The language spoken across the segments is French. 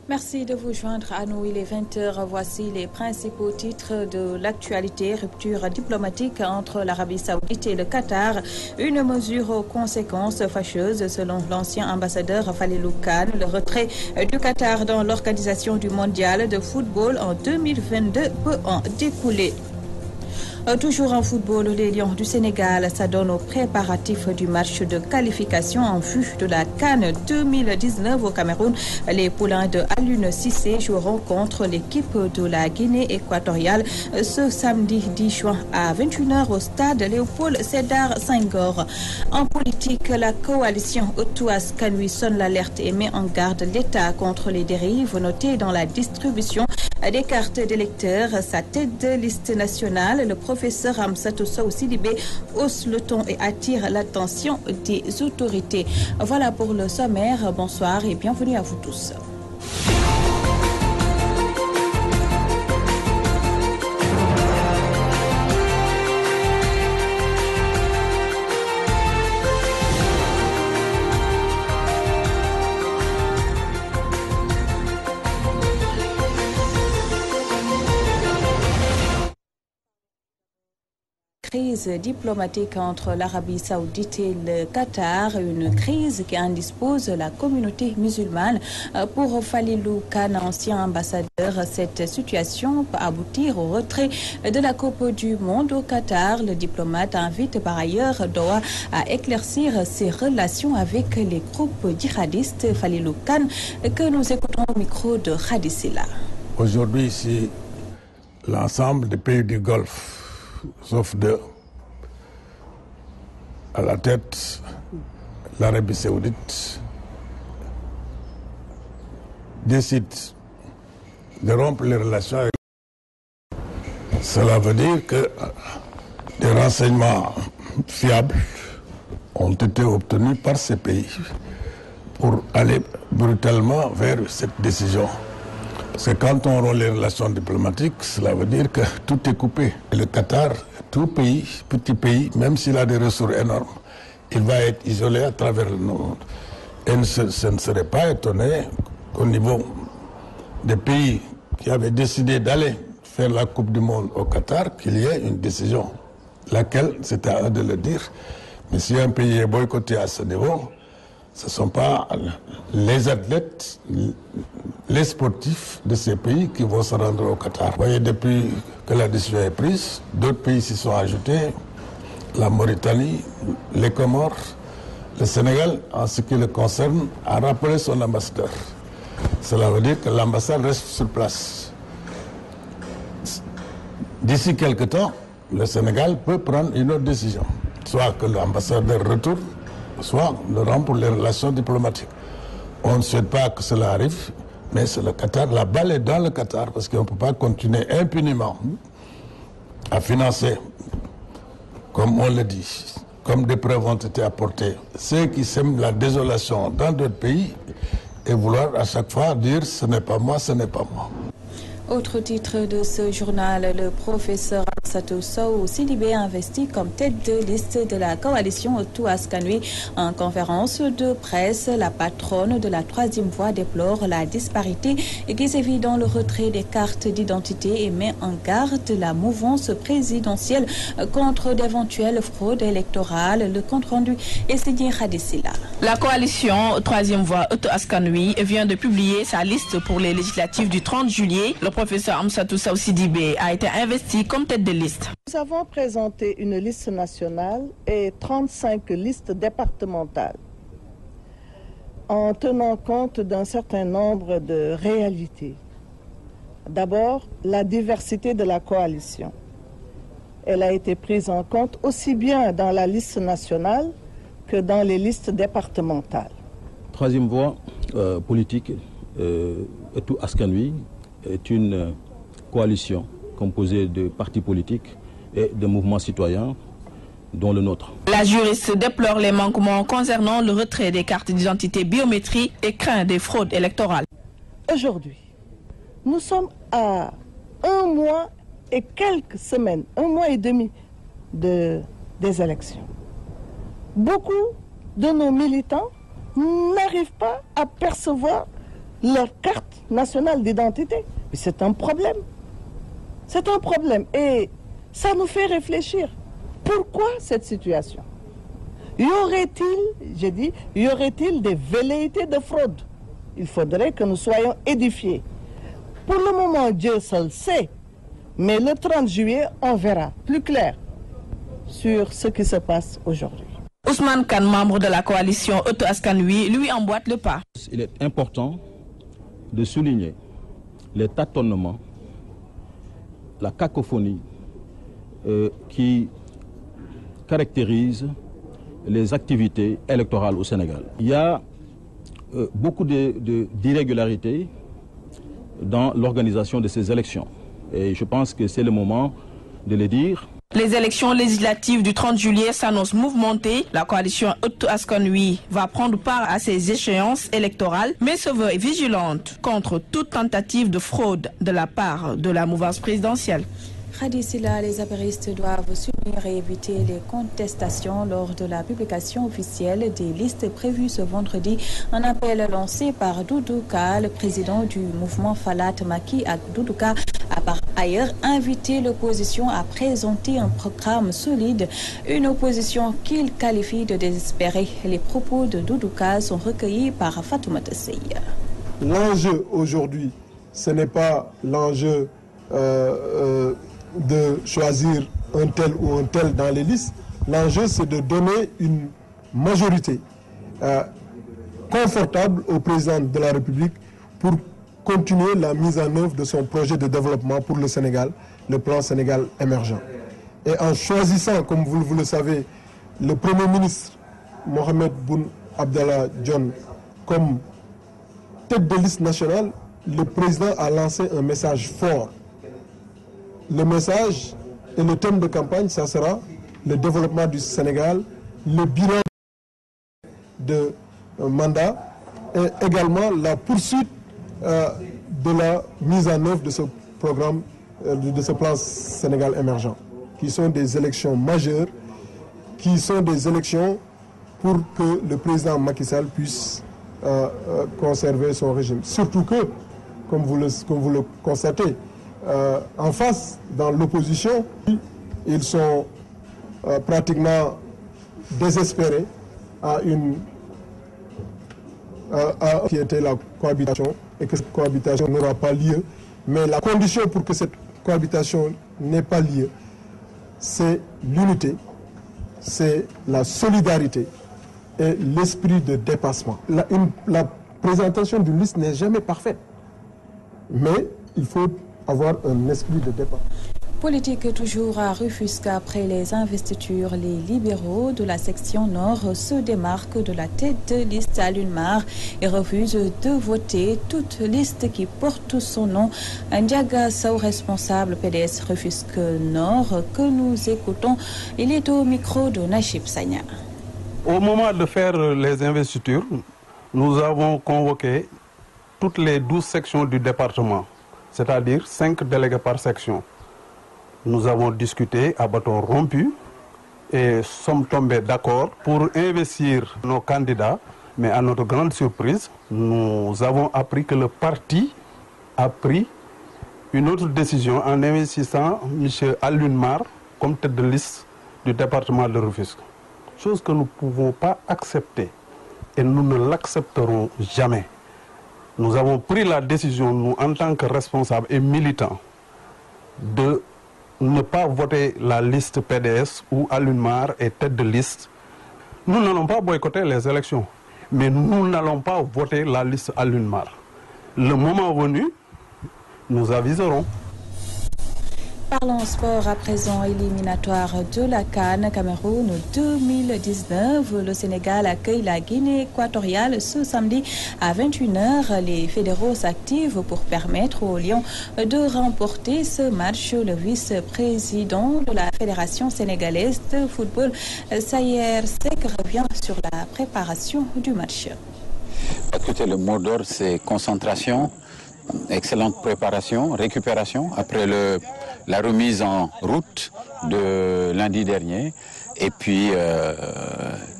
Merci de vous joindre à nous. Il est 20h. Voici les principaux titres de l'actualité. Rupture diplomatique entre l'Arabie Saoudite et le Qatar. Une mesure aux conséquences fâcheuses selon l'ancien ambassadeur Falilou Khan. Le retrait du Qatar dans l'organisation du mondial de football en 2022 peut en découler. Toujours en football, les Lions du Sénégal s'adonnent aux préparatifs du match de qualification en vue de la CAN 2019 au Cameroun. Les poulains de Aliou Cissé joueront contre l'équipe de la Guinée équatoriale ce samedi 10 juin à 21h au stade Léopold Sédar Senghor. En politique, la coalition Otto-Askanui sonne l'alerte et met en garde l'État contre les dérives notées dans la distribution des cartes d'électeurs. Sa tête de liste nationale, le professeur Amsatou Sow Sidibé, hausse le ton et attire l'attention des autorités. Voilà pour le sommaire. Bonsoir et bienvenue à vous tous. Crise diplomatique entre l'Arabie Saoudite et le Qatar, une crise qui indispose la communauté musulmane. Pour Falilou Khan, ancien ambassadeur, cette situation peut aboutir au retrait de la Coupe du Monde au Qatar. Le diplomate invite par ailleurs Doha à éclaircir ses relations avec les groupes djihadistes. Falilou Khan, que nous écoutons au micro de Khadisila. Aujourd'hui, c'est l'ensemble des pays du Golfe, sauf deux, à la tête, l'Arabie Saoudite décide de rompre les relations avec. Cela veut dire que des renseignements fiables ont été obtenus par ces pays pour aller brutalement vers cette décision. Parce que quand on rompt les relations diplomatiques, cela veut dire que tout est coupé. Et le Qatar, tout pays, petit pays, même s'il a des ressources énormes, il va être isolé à travers le monde. Et je ne serait pas étonné qu'au niveau des pays qui avaient décidé d'aller faire la Coupe du Monde au Qatar, qu'il y ait une décision. Laquelle, c'est à eux de le dire. Mais si un pays est boycotté à ce niveau, ce ne sont pas les athlètes, les sportifs de ces pays qui vont se rendre au Qatar. Vous voyez, depuis que la décision est prise, d'autres pays s'y sont ajoutés, la Mauritanie, les Comores, le Sénégal, en ce qui le concerne, a rappelé son ambassadeur. Cela veut dire que l'ambassade reste sur place. D'ici quelque temps, le Sénégal peut prendre une autre décision, soit que l'ambassadeur retourne, soit le rang pour les relations diplomatiques. On ne souhaite pas que cela arrive, mais c'est le Qatar, la balle est dans le Qatar, parce qu'on ne peut pas continuer impunément à financer, comme on le dit, comme des preuves ont été apportées, ceux qui sèment la désolation dans d'autres pays et vouloir à chaque fois dire ce n'est pas moi, ce n'est pas moi. Autre titre de ce journal, le professeur Amsatou Sow Sidibé investi comme tête de liste de la coalition Otto-Askanui. En conférence de presse, la patronne de la troisième voie déplore la disparité qui sévit dans le retrait des cartes d'identité et met en garde la mouvance présidentielle contre d'éventuelles fraudes électorales. Le compte-rendu est signé Khadisila. La coalition troisième voie Otto-Askanui vient de publier sa liste pour les législatives du 30 juillet. Le professeur Amsatou Sow Sidibé a été investi comme tête de liste. Nous avons présenté une liste nationale et 35 listes départementales en tenant compte d'un certain nombre de réalités. D'abord, la diversité de la coalition. Elle a été prise en compte aussi bien dans la liste nationale que dans les listes départementales. Troisième voie politique, Otto-Askanui est une coalition composée de partis politiques et de mouvements citoyens, dont le nôtre. La juriste déplore les manquements concernant le retrait des cartes d'identité biométriques et craint des fraudes électorales. Aujourd'hui, nous sommes à 1 mois et quelques semaines, 1 mois et demi des élections. Beaucoup de nos militants n'arrivent pas à percevoir leur carte nationale d'identité. C'est un problème. C'est un problème. Et ça nous fait réfléchir. Pourquoi cette situation? Y aurait-il des velléités de fraude? Il faudrait que nous soyons édifiés. Pour le moment, Dieu seul sait. Mais le 30 juillet, on verra plus clair sur ce qui se passe aujourd'hui. Ousmane Kane, membre de la coalition Ëttu Askan Wi, lui emboîte le pas. Il est important de souligner les tâtonnements, la cacophonie qui caractérise les activités électorales au Sénégal. Il y a beaucoup d'irrégularités dans l'organisation de ces élections. Et je pense que c'est le moment de le dire. Les élections législatives du 30 juillet s'annoncent mouvementées. La coalition Ëttu Askan Wi va prendre part à ces échéances électorales, mais se veut vigilante contre toute tentative de fraude de la part de la mouvance présidentielle. D'ici là, les apéristes doivent s'unir et éviter les contestations lors de la publication officielle des listes prévues ce vendredi. Un appel lancé par Doudou Ka, le président du mouvement Falat Macky Doudou Ka, a par ailleurs invité l'opposition à présenter un programme solide, une opposition qu'il qualifie de désespérée. Les propos de Doudou Ka sont recueillis par Fatoumata Seye. L'enjeu aujourd'hui, ce n'est pas l'enjeu de choisir un tel ou un tel dans les listes. L'enjeu, c'est de donner une majorité confortable au président de la République pour continuer la mise en œuvre de son projet de développement pour le Sénégal, le plan Sénégal émergent. Et en choisissant, comme vous le savez, le Premier ministre Mohamed Boun Abdallah Dionne comme tête de liste nationale, le président a lancé un message fort. Le message et le thème de campagne, ça sera le développement du Sénégal, le bilan de mandat et également la poursuite de la mise en œuvre de ce programme, de ce plan Sénégal émergent, qui sont des élections majeures, qui sont des élections pour que le président Macky Sall puisse conserver son régime. Surtout que, comme vous le constatez, en face, dans l'opposition, ils sont pratiquement désespérés qui était la cohabitation et que cette cohabitation n'aura pas lieu. Mais la condition pour que cette cohabitation n'ait pas lieu, c'est l'unité, c'est la solidarité et l'esprit de dépassement. La présentation d'une liste n'est jamais parfaite, mais il faut avoir un esprit de dépassement. Politique toujours à Rufisque. Après les investitures, les libéraux de la section nord se démarquent de la tête de liste à Alioune et refusent de voter toute liste qui porte son nom. Ndiaga Sow, responsable PDS Rufisque Nord, que nous écoutons, il est au micro de Nachib Sagna. Au moment de faire les investitures, nous avons convoqué toutes les 12 sections du département, c'est-à-dire 5 délégués par section. Nous avons discuté à bâton rompu et sommes tombés d'accord pour investir nos candidats. Mais à notre grande surprise, nous avons appris que le parti a pris une autre décision en investissant M. Alioune Mar comme tête de liste du département de Rufisque. Chose que nous ne pouvons pas accepter et nous ne l'accepterons jamais. Nous avons pris la décision, nous, en tant que responsables et militants, de ne pas voter la liste PDS où Alioune Mar est tête de liste. Nous n'allons pas boycotter les élections, mais nous n'allons pas voter la liste Alioune Mar. Le moment venu, nous aviserons. Parlons sport à présent, éliminatoire de la CAN Cameroun 2019. Le Sénégal accueille la Guinée équatoriale ce samedi à 21h. Les fédéraux s'activent pour permettre aux Lions de remporter ce match. Le vice-président de la Fédération sénégalaise de football, Sayer Seck, revient sur la préparation du match. Écoutez, le mot d'ordre, c'est concentration, excellente préparation, récupération après la remise en route de lundi dernier et puis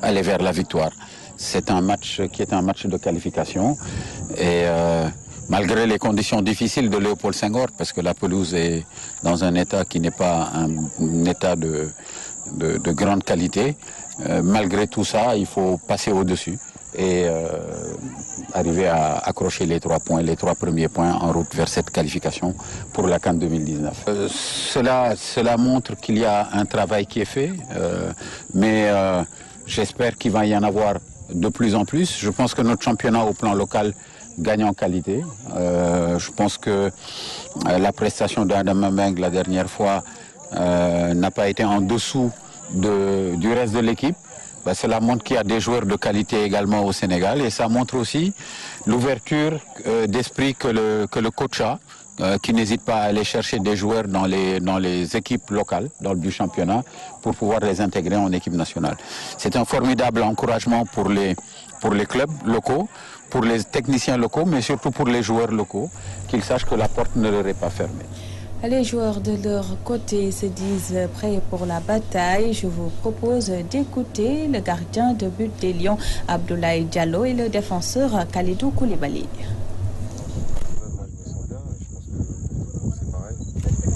aller vers la victoire. c'est un match qui est un match de qualification. Et malgré les conditions difficiles de Léopold Senghor, parce que la pelouse est dans un état qui n'est pas un état de grande qualité, malgré tout ça, il faut passer au-dessus et arriver à accrocher les 3 points, les 3 premiers points en route vers cette qualification pour la CAN 2019. Cela montre qu'il y a un travail qui est fait, mais j'espère qu'il va y en avoir de plus en plus. Je pense que notre championnat au plan local gagne en qualité. Je pense que la prestation d'Adama Mbengue la dernière fois n'a pas été en dessous du reste de l'équipe. Cela montre qu'il y a des joueurs de qualité également au Sénégal et ça montre aussi l'ouverture d'esprit que le coach a, qui n'hésite pas à aller chercher des joueurs dans les équipes locales, du championnat, pour pouvoir les intégrer en équipe nationale. C'est un formidable encouragement pour les clubs locaux, pour les techniciens locaux, mais surtout pour les joueurs locaux, qu'ils sachent que la porte ne leur est pas fermée. Les joueurs de leur côté se disent prêts pour la bataille. Je vous propose d'écouter le gardien de but des Lions, Abdoulaye Diallo, et le défenseur Khalidou Koulibaly.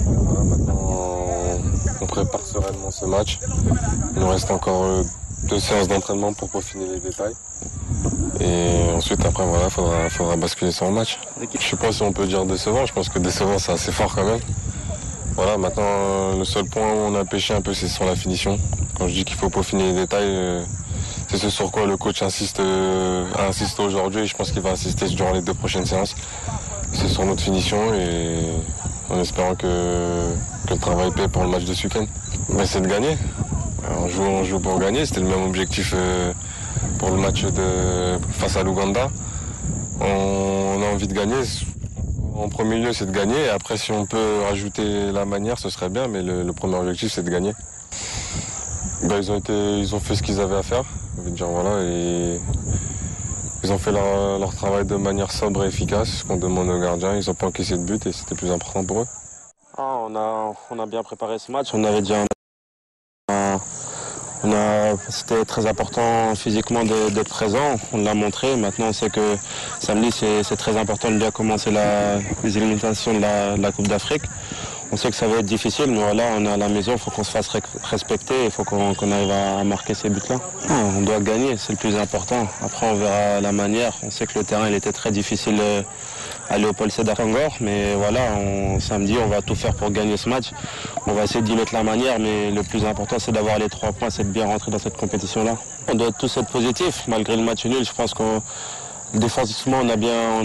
Voilà, maintenant on prépare sereinement ce match. Il nous reste encore 2 séances d'entraînement pour peaufiner les détails. Et ensuite, après, voilà, faudra basculer sur le match. Je sais pas si on peut dire décevant. Je pense que décevant, c'est assez fort quand même. Voilà, maintenant, le seul point où on a pêché un peu, c'est sur la finition. Quand je dis qu'il faut peaufiner les détails, c'est ce sur quoi le coach a insisté aujourd'hui et je pense qu'il va insister durant les 2 prochaines séances. C'est sur notre finition et en espérant que le travail paie pour le match de ce week-end. Mais c'est de gagner. On joue pour gagner, c'était le même objectif pour le match face à l'Ouganda. On a envie de gagner. En premier lieu, c'est de gagner. Et après, si on peut rajouter la manière, ce serait bien. Mais le premier objectif, c'est de gagner. Ils ont fait ce qu'ils avaient à faire. Je veux dire, voilà, et ils ont fait leur travail de manière sobre et efficace. Ce qu'on demande aux gardiens. Ils n'ont pas encaissé de but et c'était plus important pour eux. On a bien préparé ce match. On avait déjà c'était très important physiquement d'être présent, on l'a montré. Maintenant on sait que samedi c'est très important de bien commencer les éliminations de la Coupe d'Afrique. On sait que ça va être difficile, mais voilà, on est à la maison, il faut qu'on se fasse respecter, il faut qu'on arrive à marquer ces buts-là. On doit gagner, c'est le plus important. Après on verra la manière, on sait que le terrain il était très difficile à Léopold Sédar Senghor, mais voilà, samedi on va tout faire pour gagner ce match. On va essayer d'y mettre la manière, mais le plus important c'est d'avoir les 3 points, c'est de bien rentrer dans cette compétition-là. On doit tous être positifs, malgré le match nul, je pense qu'on défensivement on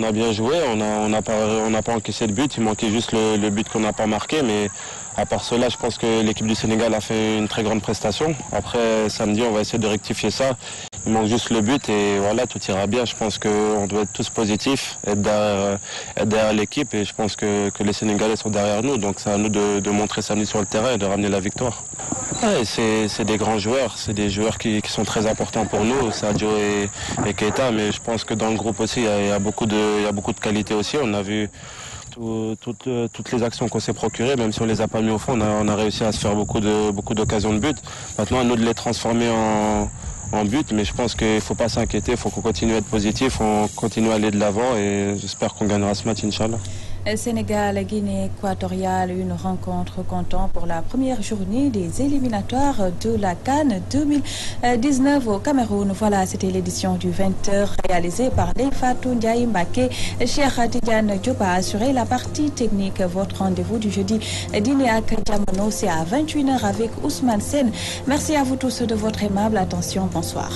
a bien joué, on n'a pas encaissé de but, il manquait juste le but qu'on n'a pas marqué, mais à part cela, je pense que l'équipe du Sénégal a fait une très grande prestation. Après samedi, on va essayer de rectifier ça. Il manque juste le but et voilà, tout ira bien. Je pense qu'on doit être tous positifs, être derrière l'équipe et je pense que les Sénégalais sont derrière nous. Donc c'est à nous de montrer samedi sur le terrain et de ramener la victoire. Ouais, c'est des grands joueurs, c'est des joueurs qui sont très importants pour nous, Sadio et Keita, mais je pense que dans le groupe aussi, il y a beaucoup de qualité aussi. On a vu toutes les actions qu'on s'est procurées, même si on les a pas mis au fond, on a réussi à se faire beaucoup d'occasions de but. Maintenant, à nous de les transformer en but, mais je pense qu'il ne faut pas s'inquiéter, il faut qu'on continue à être positif, on continue à aller de l'avant et j'espère qu'on gagnera ce match, Inch'Allah. Sénégal, Guinée équatoriale, une rencontre comptant pour la première journée des éliminatoires de la CAN 2019 au Cameroun. Voilà, c'était l'édition du 20h réalisée par Fatou Ndiaye Mbaké. Cheikh Tidiane Diop a assuré la partie technique. Votre rendez-vous du jeudi dîner à Diamano, c'est à 21h avec Ousmane Sen. Merci à vous tous de votre aimable attention. Bonsoir.